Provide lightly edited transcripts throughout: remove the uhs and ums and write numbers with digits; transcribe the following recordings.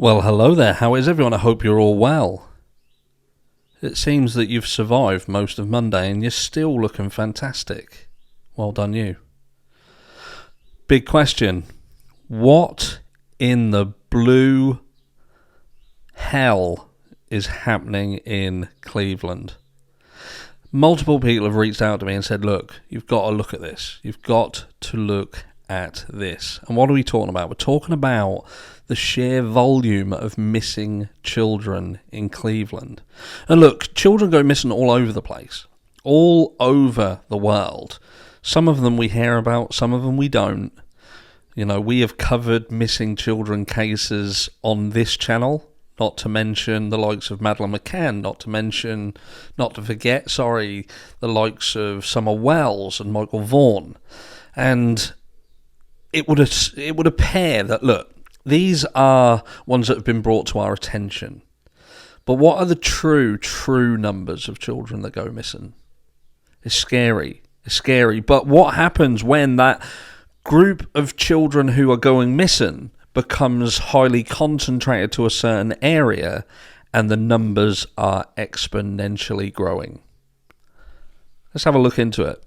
Well, hello there. How is everyone? I hope you're all well. It seems that you've survived most of Monday and you're still looking fantastic. Well done, you. Big question. What in the blue hell is happening in Cleveland? Multiple people have reached out to me and said, look, you've got to look at this. You've got to look at this. And what are we talking about? We're talking about the sheer volume of missing children in Cleveland. And look, children go missing all over the place, all over the world. Some of them we hear about, some of them we don't. You know, we have covered missing children cases on this channel, not to mention the likes of Madeleine McCann, not to forget, the likes of Summer Wells and Michael Vaughan. And it would appear that, look, these are ones that have been brought to our attention. But what are the true numbers of children that go missing? It's scary. It's scary. But what happens when that group of children who are going missing becomes highly concentrated to a certain area and the numbers are exponentially growing? Let's have a look into it.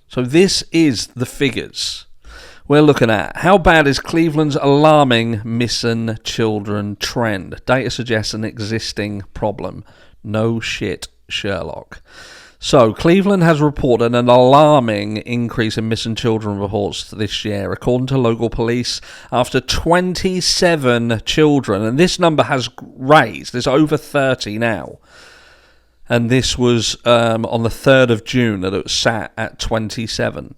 So this is the figures we're looking at. How bad is Cleveland's alarming missing children trend? Data suggests an existing problem. No shit, Sherlock. So, Cleveland has reported an alarming increase in missing children reports this year, according to local police, after 27 children, and this number has raised, it's over 30 now. And this was on the 3rd of June that it sat at 27.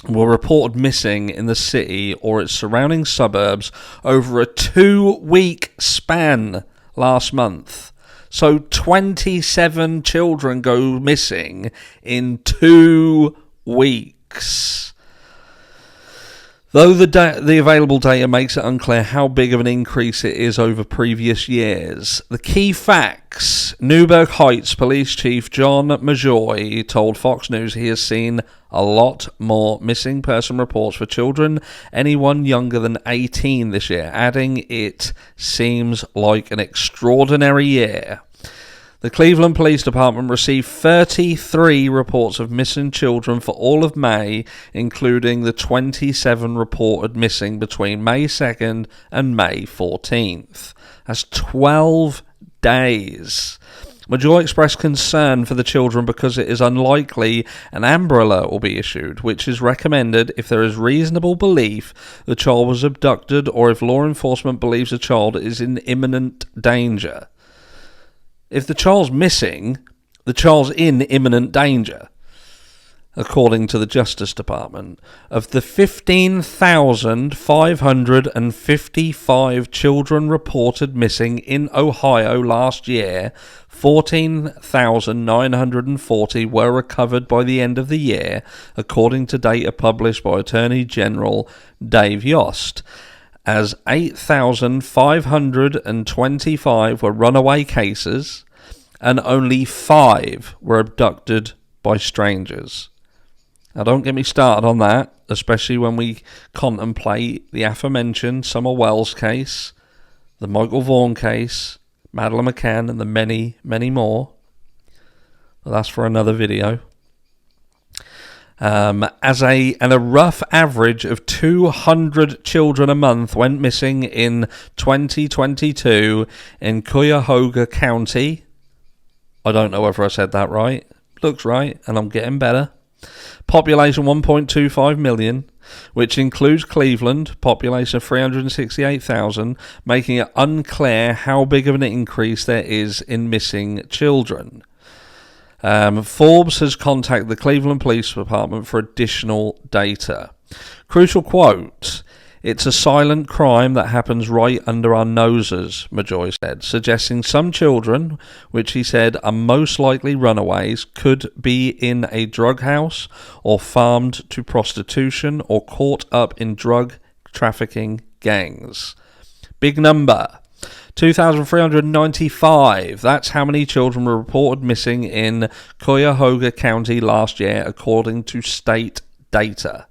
Were reported missing in the city or its surrounding suburbs over a 2-week span last month. So 27 children go missing in 2 weeks. Though the available data makes it unclear how big of an increase it is over previous years, the key facts: Newburgh Heights Police Chief John Majoy told Fox News he has seen a lot more missing person reports for children, anyone younger than 18 this year, adding it seems like an extraordinary year. The Cleveland Police Department received 33 reports of missing children for all of May, including the 27 reported missing between May 2nd and May 14th. That's 12 days. Majoy expressed concern for the children because it is unlikely an Amber Alert will be issued, which is recommended if there is reasonable belief the child was abducted or if law enforcement believes the child is in imminent danger. If the child's missing, the child's in imminent danger, according to the Justice Department. Of the 15,555 children reported missing in Ohio last year, 14,940 were recovered by the end of the year, according to data published by Attorney General Dave Yost, as 8,525 were runaway cases and only 5 were abducted by strangers. Now, don't get me started on that, especially when we contemplate the aforementioned Summer Wells case, the Michael Vaughan case, Madeleine McCann, and the many, many more. But that's for another video. A rough average of 200 children a month went missing in 2022 in Cuyahoga County. I don't know whether I said that right. Looks right, and I'm getting better. Population 1.25 million, which includes Cleveland, population of 368,000, making it unclear how big of an increase there is in missing children. Forbes has contacted the Cleveland Police Department for additional data. Crucial quote: "It's a silent crime that happens right under our noses," Majoy said, suggesting some children, which he said are most likely runaways, could be in a drug house or farmed to prostitution or caught up in drug trafficking gangs. Big number. 2,395. That's how many children were reported missing in Cuyahoga County last year, according to state data.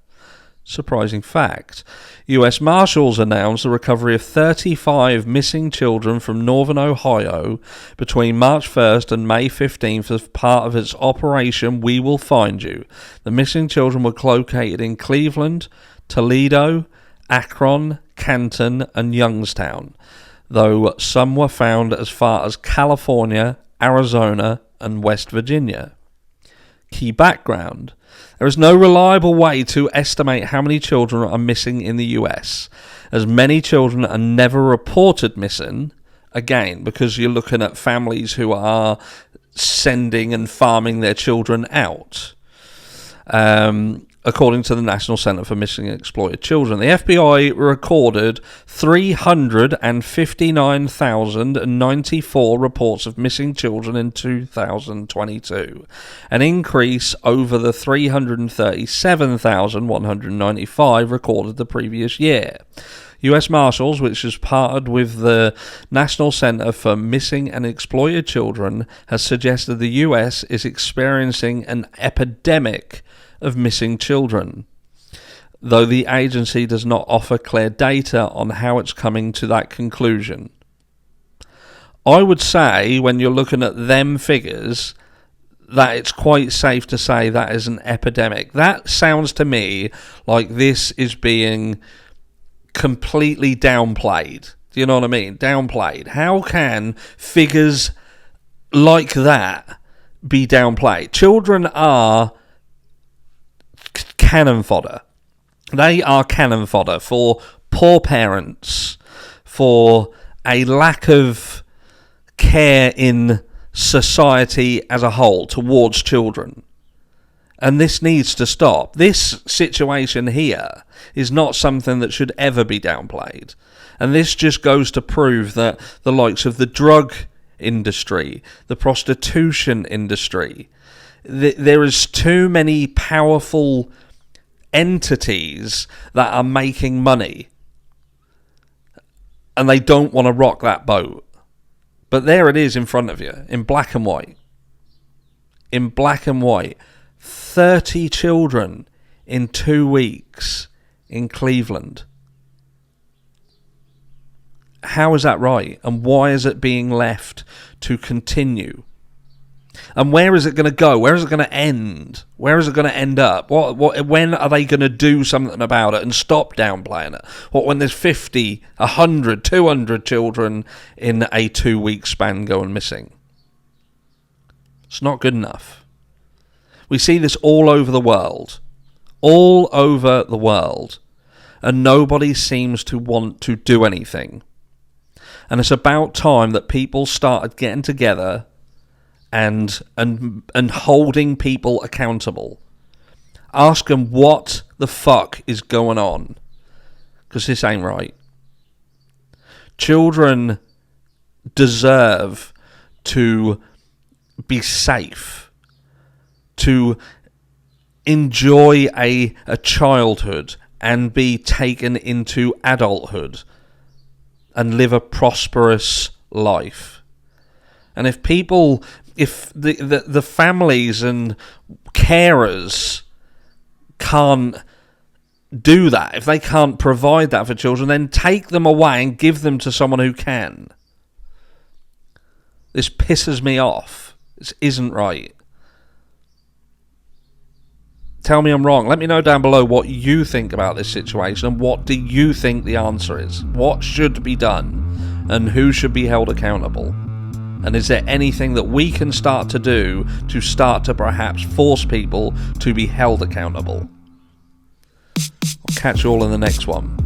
Surprising fact. US Marshals announced the recovery of 35 missing children from northern Ohio between March 1st and May 15th as part of its Operation We Will Find You. The missing children were located in Cleveland, Toledo, Akron, Canton, and Youngstown, though some were found as far as California, Arizona, and West Virginia. Key background. There is no reliable way to estimate how many children are missing in the US, as many children are never reported missing, again, because you're looking at families who are sending and farming their children out. According to the National Center for Missing and Exploited Children, the FBI recorded 359,094 reports of missing children in 2022, an increase over the 337,195 recorded the previous year. US Marshals, which has partnered with the National Center for Missing and Exploited Children, has suggested the US is experiencing an epidemic of missing children, though the agency does not offer clear data on how it's coming to that conclusion. I would say, when you're looking at them figures, that it's quite safe to say that is an epidemic. That sounds to me like this is being completely downplayed. Do you know what I mean? Downplayed. How can figures like that be downplayed? Children are cannon fodder. They are cannon fodder for poor parents, for a lack of care in society as a whole towards children. And this needs to stop. This situation here is not something that should ever be downplayed. And this just goes to prove that the likes of the drug industry, the prostitution industry, there is too many powerful entities that are making money, and they don't want to rock that boat. But there it is in front of you, in black and white. In black and white. 30 children in 2 weeks in Cleveland. How is that right? And why is it being left to continue? And where is it going to go? Where is it going to end? Where is it going to end up? When are they going to do something about it and stop downplaying it? When there's 50, 100, 200 children in a 2-week span going missing? It's not good enough. We see this all over the world. All over the world. And nobody seems to want to do anything. And it's about time that people started getting together and holding people accountable. Ask them what the fuck is going on, because this ain't right. Children deserve to be safe, to enjoy a childhood and be taken into adulthood and live a prosperous life. And if the families and carers can't do that, if they can't provide that for children, then take them away and give them to someone who can. This pisses me off. This isn't right. Tell me I'm wrong. Let me know down below what you think about this situation, and what do you think the answer is? What should be done, and who should be held accountable? And is there anything that we can start to do to start to perhaps force people to be held accountable? I'll catch you all in the next one.